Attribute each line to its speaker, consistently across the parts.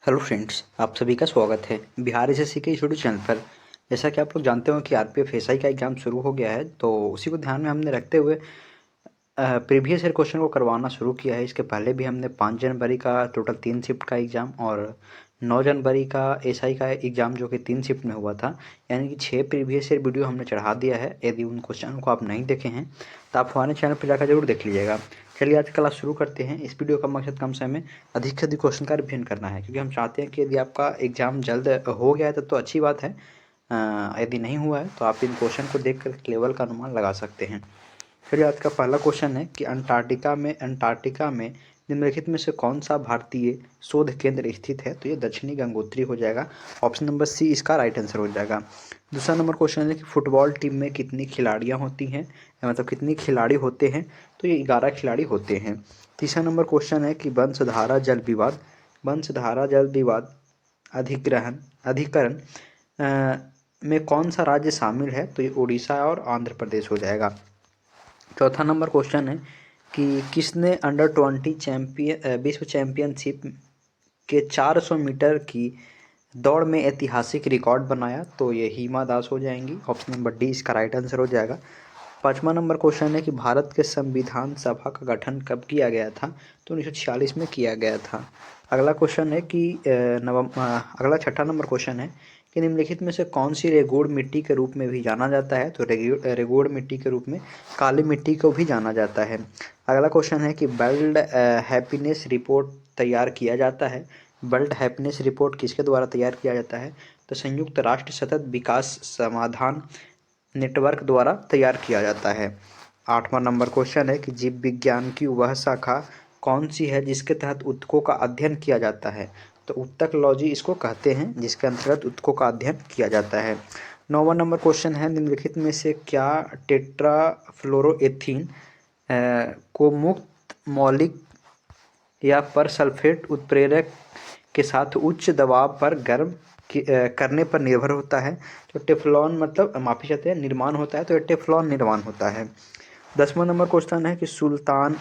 Speaker 1: Hello friends, आप सभी का स्वागत है बिहार एसएससी के इस यूट्यूब चैनल पर। जैसा कि आप लोग जानते हो कि आरपीएफ एसआई का एग्ज़ाम शुरू हो गया है, तो उसी को ध्यान में हमने रखते हुए प्रीवियस ईयर क्वेश्चन को करवाना शुरू किया है। इसके पहले भी हमने 5 जनवरी का टोटल 3 शिफ्ट का एग्ज़ाम और 9 जनवरी का एसआई का एग्ज़ाम जो कि 3 शिफ्ट में हुआ था, यानी कि 6 प्रीवियस ईयर वीडियो हमने चढ़ा दिया है। यदि उन क्वेश्चन को आप नहीं देखे हैं तो आप हमारे चैनल पर जाकर जरूर देख लीजिएगा। चलिए आज क्लास शुरू करते हैं। इस वीडियो का मकसद कम समय में अधिक से अधिक क्वेश्चन का रिवीजन करना है, क्योंकि हम चाहते हैं कि यदि आपका एग्ज़ाम जल्द हो गया है तब तो अच्छी बात है। यदि नहीं हुआ है तो आप इन क्वेश्चन को देख कर लेवल का अनुमान लगा सकते हैं। चलिए आज का पहला क्वेश्चन है कि अंटार्कटिका में निम्नलिखित में से कौन सा भारतीय शोध केंद्र स्थित है। तो ये दक्षिणी गंगोत्री हो जाएगा। ऑप्शन नंबर सी इसका राइट आंसर हो जाएगा। दूसरा नंबर क्वेश्चन है कि फुटबॉल टीम में कितनी खिलाड़ियां होती हैं, मतलब कितनी खिलाड़ी होते हैं। तो ये 11 खिलाड़ी होते हैं। तीसरा नंबर क्वेश्चन है कि वंशधारा जल विवाद अधिकरण में कौन सा राज्य शामिल है। तो ये उड़ीसा और आंध्र प्रदेश हो जाएगा। चौथा नंबर क्वेश्चन है कि किसने अंडर 20 विश्व चैंपियनशिप के 400 मीटर की दौड़ में ऐतिहासिक रिकॉर्ड बनाया। तो ये हिमा दास हो जाएंगी। ऑप्शन नंबर डी इसका राइट आंसर हो जाएगा। पाँचवा नंबर क्वेश्चन है कि भारत के संविधान सभा का गठन कब किया गया था। तो 1946 में किया गया था। अगला क्वेश्चन है कि अगला छठा नंबर क्वेश्चन है कि निम्नलिखित में से कौन सी रेगोड़ मिट्टी के रूप में भी जाना जाता है। तो रेगोड़ मिट्टी के रूप में काली मिट्टी को भी जाना जाता है। अगला क्वेश्चन है कि वर्ल्ड हैप्पीनेस रिपोर्ट तैयार किया जाता है। वर्ल्ड हैप्पीनेस रिपोर्ट किसके द्वारा तैयार किया जाता है। तो संयुक्त राष्ट्र सतत विकास समाधान नेटवर्क द्वारा तैयार किया जाता है। आठवां नंबर क्वेश्चन है कि जीव विज्ञान की वह शाखा कौन सी है जिसके तहत ऊतकों का अध्ययन किया जाता है। तो ऊतकलॉजी इसको कहते हैं, जिसके अंतर्गत ऊतकों का अध्ययन किया जाता है। नौवां नंबर क्वेश्चन है निम्नलिखित में से क्या टेट्राफ्लोरोएथीन को मुक्त मौलिक या परसल्फेट उत्प्रेरक के साथ उच्च दबाव पर गर्म करने पर निर्भर होता है। तो टेफ्लॉन मतलब माफी चाहते हैं निर्माण होता है, तो टेफ्लॉन निर्माण होता है। 10वां नंबर क्वेश्चन है कि सुल्तान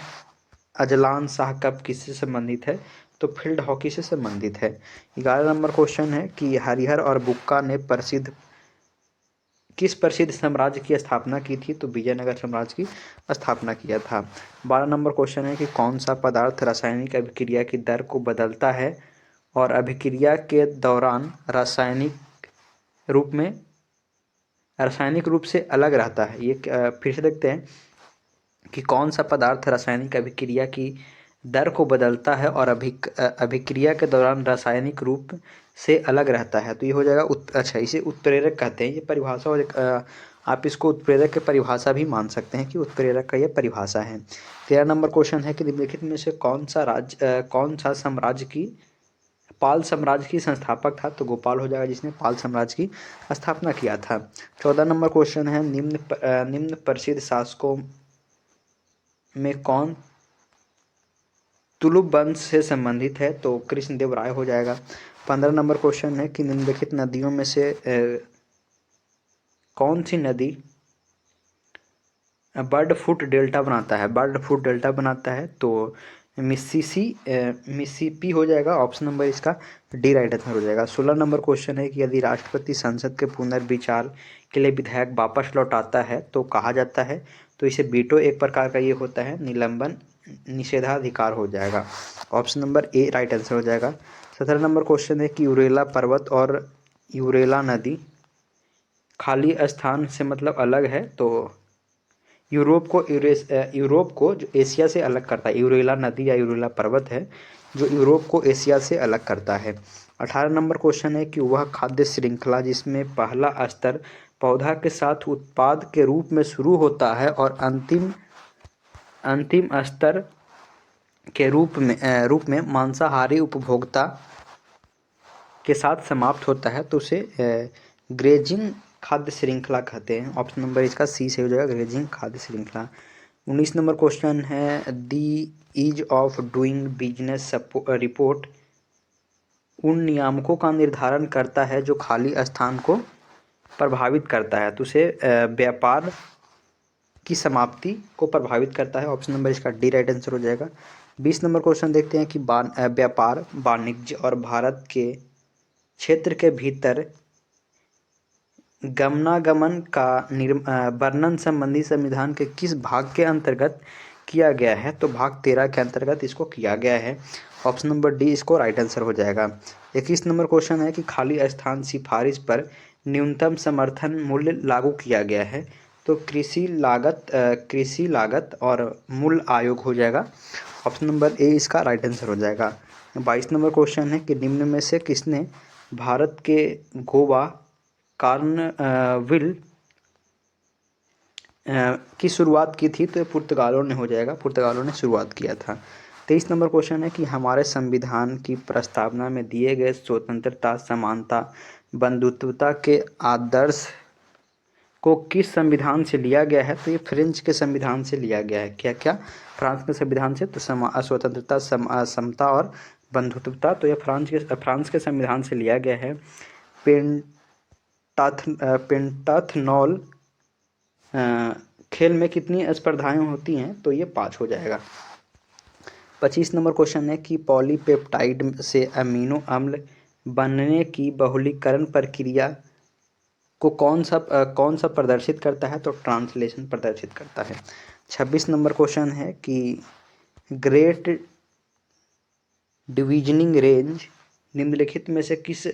Speaker 1: अजलान शाह कप किससे संबंधित है। तो फील्ड हॉकी से संबंधित है। 11 नंबर क्वेश्चन है कि हरिहर और बुक्का ने किस प्रसिद्ध साम्राज्य की स्थापना की थी। तो विजयनगर साम्राज्य की स्थापना किया था। 12 नंबर क्वेश्चन है कि कौन सा पदार्थ रासायनिक अभिक्रिया की दर को बदलता है और अभिक्रिया के दौरान रासायनिक रूप से अलग रहता है। ये फिर से देखते हैं कि कौन सा पदार्थ रासायनिक अभिक्रिया की दर को बदलता है और अभिक्रिया के दौरान रासायनिक रूप से अलग रहता है। तो ये हो जाएगा इसे उत्प्रेरक कहते हैं। ये परिभाषा आप इसको उत्प्रेरक की परिभाषा भी मान सकते हैं कि उत्प्रेरक का ये परिभाषा है। 13 नंबर क्वेश्चन है कि निम्नलिखित में से कौन सा साम्राज्य की पाल साम्राज्य की संस्थापक था। तो गोपाल हो जाएगा, जिसने पाल साम्राज्य की स्थापना किया था। 14 नंबर क्वेश्चन है निम्न प्रसिद्ध शासकों में कौन तुलुप वंश से संबंधित है। तो कृष्णदेव राय हो जाएगा। 15 नंबर क्वेश्चन है कि निम्नलिखित नदियों में से कौन सी नदी बर्ड फुट डेल्टा बनाता है। तो मिसिसिपी हो जाएगा। ऑप्शन नंबर इसका डी राइट आंसर हो जाएगा। 16 नंबर क्वेश्चन है कि यदि राष्ट्रपति संसद के पुनर्विचार के लिए विधेयक वापस लौटाता है तो कहा जाता है। तो इसे वीटो एक प्रकार का ये होता है, निलंबन निषेधाधिकार हो जाएगा। Option number A right answer हो जाएगा। 17 नंबर क्वेश्चन है कि यूरेला पर्वत और यूरेला नदी खाली स्थान से मतलब अलग है। तो यूरोप को जो एशिया से अलग करता है, यूरेला नदी या यूरेला पर्वत है जो यूरोप को एशिया से अलग करता है। 18 नंबर क्वेश्चन है कि वह खाद्य श्रृंखला जिसमें पहला स्तर पौधा के साथ उत्पाद के रूप में शुरू होता है और अंतिम स्तर के रूप में मांसाहारी उपभोक्ता के साथ समाप्त होता है। तो उसे ग्रेजिंग खाद्य श्रृंखला कहते हैं। ऑप्शन नंबर इसका सी से हो जाएगा, ग्रेजिंग खाद्य श्रृंखला। 19 नंबर क्वेश्चन है the ease of doing business report उन नियामकों का निर्धारण करता है जो खाली स्थान को प्रभावित करता है। तो उसे व्यापार की समाप्ति को प्रभावित करता है। ऑप्शन नंबर इसका डी राइट आंसर हो जाएगा। 20 नंबर क्वेश्चन देखते हैं कि व्यापार, वाणिज्य और भारत के क्षेत्र के भीतर गमनागमन का वर्णन संबंधी संविधान के किस भाग के अंतर्गत किया गया है? तो भाग 13 के अंतर्गत इसको किया गया है। ऑप्शन नंबर डी इसको राइट आंसर हो जाएगा। 21 नंबर क्वेश्चन है कि खाली स्थान सिफारिश पर न्यूनतम समर्थन मूल्य लागू किया गया है। तो कृषि लागत और मूल्य आयोग हो जाएगा। ऑप्शन नंबर ए इसका राइट आंसर हो जाएगा। 22 नंबर क्वेश्चन है कि निम्न में से किसने भारत के गोवा कार्नविल की शुरुआत की थी? तो ये पुर्तगालों ने हो जाएगा, पुर्तगालों ने शुरुआत किया था। 23 नंबर क्वेश्चन है कि हमारे संविधान की प्रस्तावना में दिए गए स्वतंत्रता, समानता, बंधुत्वता के आदर्श को किस संविधान से लिया गया है? तो ये फ्रेंच के संविधान से लिया गया है। क्या क्या? फ्रांस के संविधान से। तो स्वतंत्रता, समता और बंधुत्वता, तो ये फ्रांस के संविधान से लिया गया है। पेंटाथनॉल खेल में कितनी स्पर्धाएं होती हैं? तो ये 5 हो जाएगा। 25 नंबर क्वेश्चन है कि पॉलीपेप्टाइड से अमीनो अम्ल बनने की बहुलीकरण प्रक्रिया को कौन सा प्रदर्शित करता है? तो ट्रांसलेशन प्रदर्शित करता है। 26 नंबर क्वेश्चन है कि ग्रेट डिविजनिंग रेंज निम्नलिखित में से किस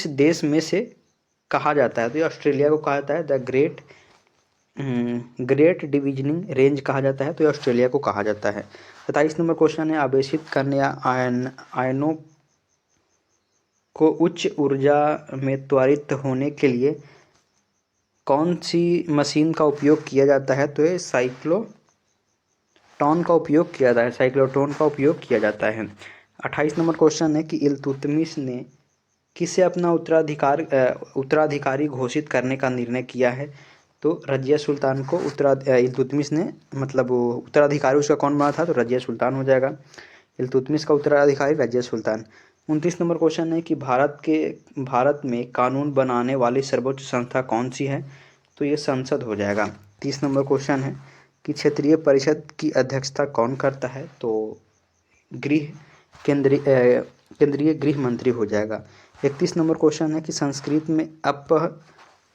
Speaker 1: देश में से कहा जाता है? तो ये ऑस्ट्रेलिया को कहा जाता है। द ग्रेट डिविजनिंग रेंज कहा जाता है, तो ये ऑस्ट्रेलिया को कहा जाता है। 27 नंबर क्वेश्चन है आवेशित कण या आयनों को उच्च ऊर्जा में त्वरित होने के लिए कौन सी मशीन का उपयोग किया जाता है? तो ये साइक्लोट्रॉन का उपयोग किया जाता है। 28 नंबर क्वेश्चन है कि इल्तुतमिश ने किसे अपना उत्तराधिकारी घोषित करने का निर्णय किया है? तो रजिया सुल्तान को इल्तुतमिश ने, मतलब उत्तराधिकारी उसका कौन बना था? तो रजिया सुल्तान हो जाएगा। इल्तुतमिश का उत्तराधिकारी रजिया सुल्तान। 29 नंबर क्वेश्चन है कि भारत में कानून बनाने वाली सर्वोच्च संस्था कौन सी है? तो ये संसद हो जाएगा। 30 नंबर क्वेश्चन है कि क्षेत्रीय परिषद की अध्यक्षता कौन करता है? तो केंद्रीय गृह मंत्री हो जाएगा। 31 नंबर क्वेश्चन है कि संस्कृत में अप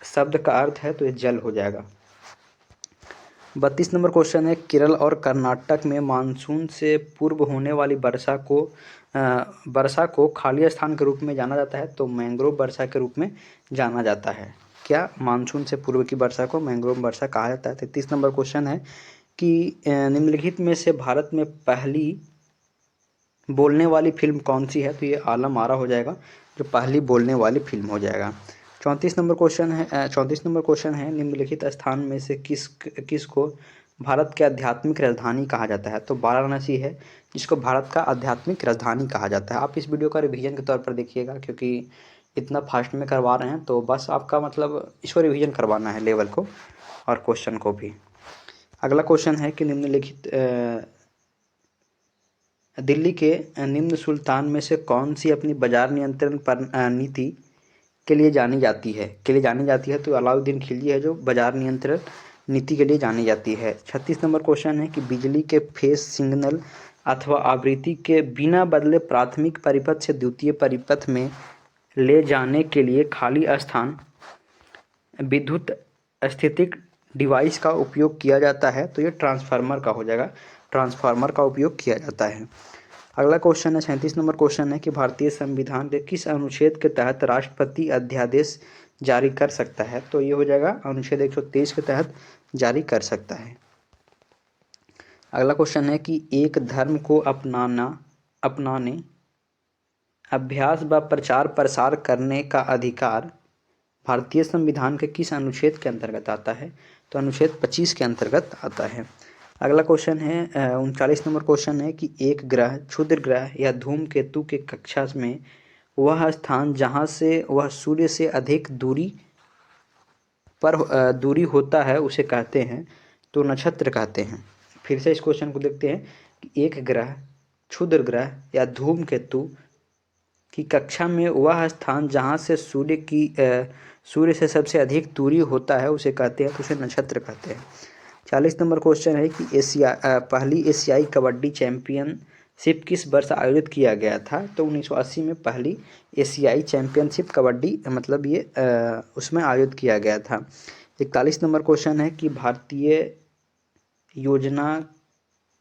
Speaker 1: शब्द का अर्थ है? तो ये जल हो जाएगा। 32 नंबर क्वेश्चन है केरल और कर्नाटक में मानसून से पूर्व होने वाली वर्षा को खाली स्थान के रूप में जाना जाता है? तो मैंग्रोव वर्षा के रूप में जाना जाता है। क्या? मानसून से पूर्व की वर्षा को मैंग्रोव वर्षा कहा जाता है। 33 नंबर क्वेश्चन है कि निम्नलिखित में से भारत में पहली बोलने वाली फिल्म कौन सी है? तो ये आलम आरा हो जाएगा, जो पहली बोलने वाली फिल्म हो जाएगा। 34 नंबर क्वेश्चन है निम्नलिखित स्थान में से किस को भारत के आध्यात्मिक राजधानी कहा जाता है? तो वाराणसी है जिसको भारत का आध्यात्मिक राजधानी कहा जाता है। आप इस वीडियो का रिवीजन के तौर पर देखिएगा, क्योंकि इतना फास्ट में करवा रहे हैं, तो बस आपका मतलब इसको रिवीजन करवाना है, लेवल को और क्वेश्चन को भी। अगला क्वेश्चन है कि निम्नलिखित दिल्ली के निम्न सुल्तान में से कौन सी अपनी बाजार नियंत्रण नीति के लिए जानी जाती है? तो अलाउद्दीन खिलजी है, जो बाजार नियंत्रण नीति के लिए जानी जाती है। 36 नंबर क्वेश्चन है कि बिजली के फेज सिग्नल अथवा आवृत्ति के बिना बदले प्राथमिक परिपथ से द्वितीय परिपथ में ले जाने के लिए खाली स्थान विद्युत स्थितिक डिवाइस का उपयोग किया जाता है? तो ये ट्रांसफार्मर का हो जाएगा, ट्रांसफार्मर का उपयोग किया जाता है। अगला क्वेश्चन है 37 नंबर क्वेश्चन है कि भारतीय संविधान के किस अनुच्छेद के तहत राष्ट्रपति अध्यादेश जारी कर सकता है? तो ये हो जाएगा अनुच्छेद 123 के तहत जारी कर सकता है। अगला क्वेश्चन है कि एक धर्म को अपनाने, अभ्यास व प्रचार प्रसार करने का अधिकार भारतीय संविधान के किस अनुच्छेद के अंतर्गत आता है? तो अनुच्छेद 25 के अंतर्गत आता है। अगला क्वेश्चन है 39 नंबर क्वेश्चन है कि एक ग्रह, क्षुद्र ग्रह या धूमकेतु के कक्षा में वह स्थान जहाँ से वह सूर्य से अधिक दूरी होता है उसे कहते हैं? तो नक्षत्र कहते हैं। फिर से इस क्वेश्चन को देखते हैं कि एक ग्रह, क्षुद्र ग्रह या धूमकेतु की कक्षा में वह स्थान जहाँ से सूर्य से सबसे अधिक दूरी होता है उसे कहते हैं? तो उसे नक्षत्र कहते हैं। 40 नंबर क्वेश्चन है कि पहली एशियाई कबड्डी चैंपियनशिप किस वर्ष आयोजित किया गया था? तो 1980 में पहली एशियाई चैंपियनशिप कबड्डी मतलब ये उसमें आयोजित किया गया था। 41 नंबर क्वेश्चन है कि भारतीय योजना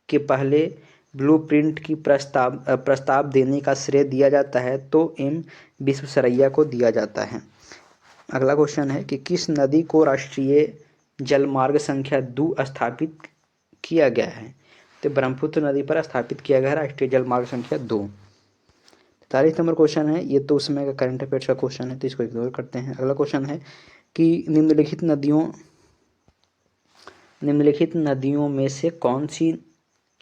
Speaker 1: के पहले ब्लूप्रिंट की प्रस्ताव देने का श्रेय दिया जाता है तो एम विश्वेश्वरैया को दिया जाता है। अगला क्वेश्चन है कि किस नदी को राष्ट्रीय जलमार्ग संख्या 2 स्थापित किया गया है? तो ब्रह्मपुत्र नदी पर स्थापित किया गया है राष्ट्रीय जलमार्ग संख्या 2। 43 नंबर क्वेश्चन है, ये तो उसमें का करंट अफेयर्स का क्वेश्चन है तो इसको इग्नोर करते हैं। अगला क्वेश्चन है कि निम्नलिखित नदियों में से कौन सी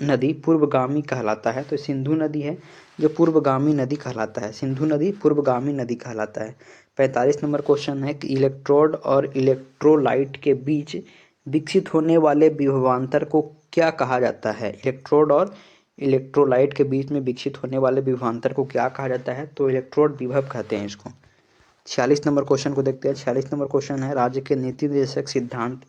Speaker 1: नदी पूर्वगामी कहलाता है? तो सिंधु नदी है जो पूर्वगामी नदी कहलाता है। सिंधु नदी पूर्वगामी नदी कहलाता है। 45 नंबर क्वेश्चन है कि इलेक्ट्रोड और इलेक्ट्रोलाइट के बीच विकसित होने वाले विभवांतर को क्या कहा जाता है? इलेक्ट्रोड और इलेक्ट्रोलाइट के बीच में विकसित होने वाले विभवांतर को क्या कहा जाता है? तो इलेक्ट्रोड विभव कहते हैं इसको। 46 नंबर क्वेश्चन को देखते हैं। 46 नंबर क्वेश्चन है राज्य के नीति निर्देशक सिद्धांत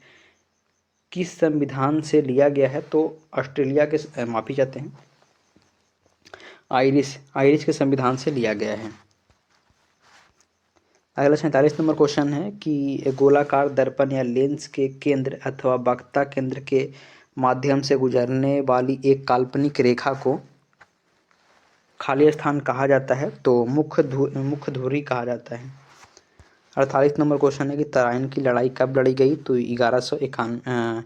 Speaker 1: किस संविधान से लिया गया है? तो ऑस्ट्रेलिया के माफी चाहते हैं आयरिश के संविधान से लिया गया है। अगला 47 नंबर क्वेश्चन है कि गोलाकार दर्पण या लेंस के केंद्र अथवा वक्रता केंद्र के माध्यम से गुजरने वाली एक काल्पनिक रेखा को खाली स्थान कहा जाता है तो मुख्य धुरी कहा जाता है। 48 नंबर क्वेश्चन है कि तराइन की लड़ाई कब लड़ी गई? तो 1191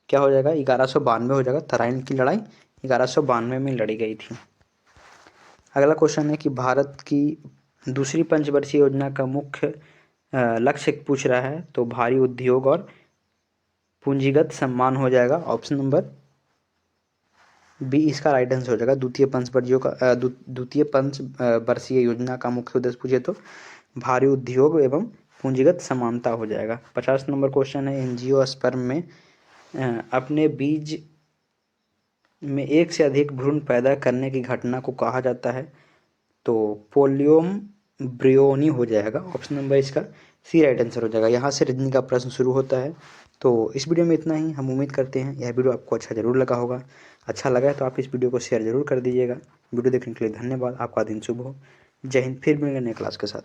Speaker 1: क्या हो जाएगा? 1192 हो जाएगा। तराइन की लड़ाई 1192 में लड़ी गई थी। अगला क्वेश्चन है कि भारत की दूसरी पंचवर्षीय योजना का मुख्य लक्ष्य पूछ रहा है तो भारी उद्योग और पूंजीगत सम्मान हो जाएगा। ऑप्शन नंबर बी इसका राइट आंसर हो जाएगा। द्वितीय पंचवर्षीय योजना का मुख्य उद्देश्य पूछे तो भारी उद्योग एवं पूंजीगत समानता हो जाएगा। 50 नंबर क्वेश्चन है एंजियोस्पर्म में अपने बीज में एक से अधिक भ्रूण पैदा करने की घटना को कहा जाता है तो पोलियोम्ब्रियोनी हो जाएगा। ऑप्शन नंबर इसका सी राइट आंसर हो जाएगा। यहाँ से रीजनिंग का प्रश्न शुरू होता है। तो इस वीडियो में इतना ही। हम उम्मीद करते हैं यह वीडियो आपको अच्छा ज़रूर लगा होगा। अच्छा लगा है तो आप इस वीडियो को शेयर ज़रूर कर दीजिएगा। वीडियो देखने के लिए धन्यवाद। आपका दिन शुभ हो। जय हिंद। फिर मिलेंगे नए क्लास के साथ।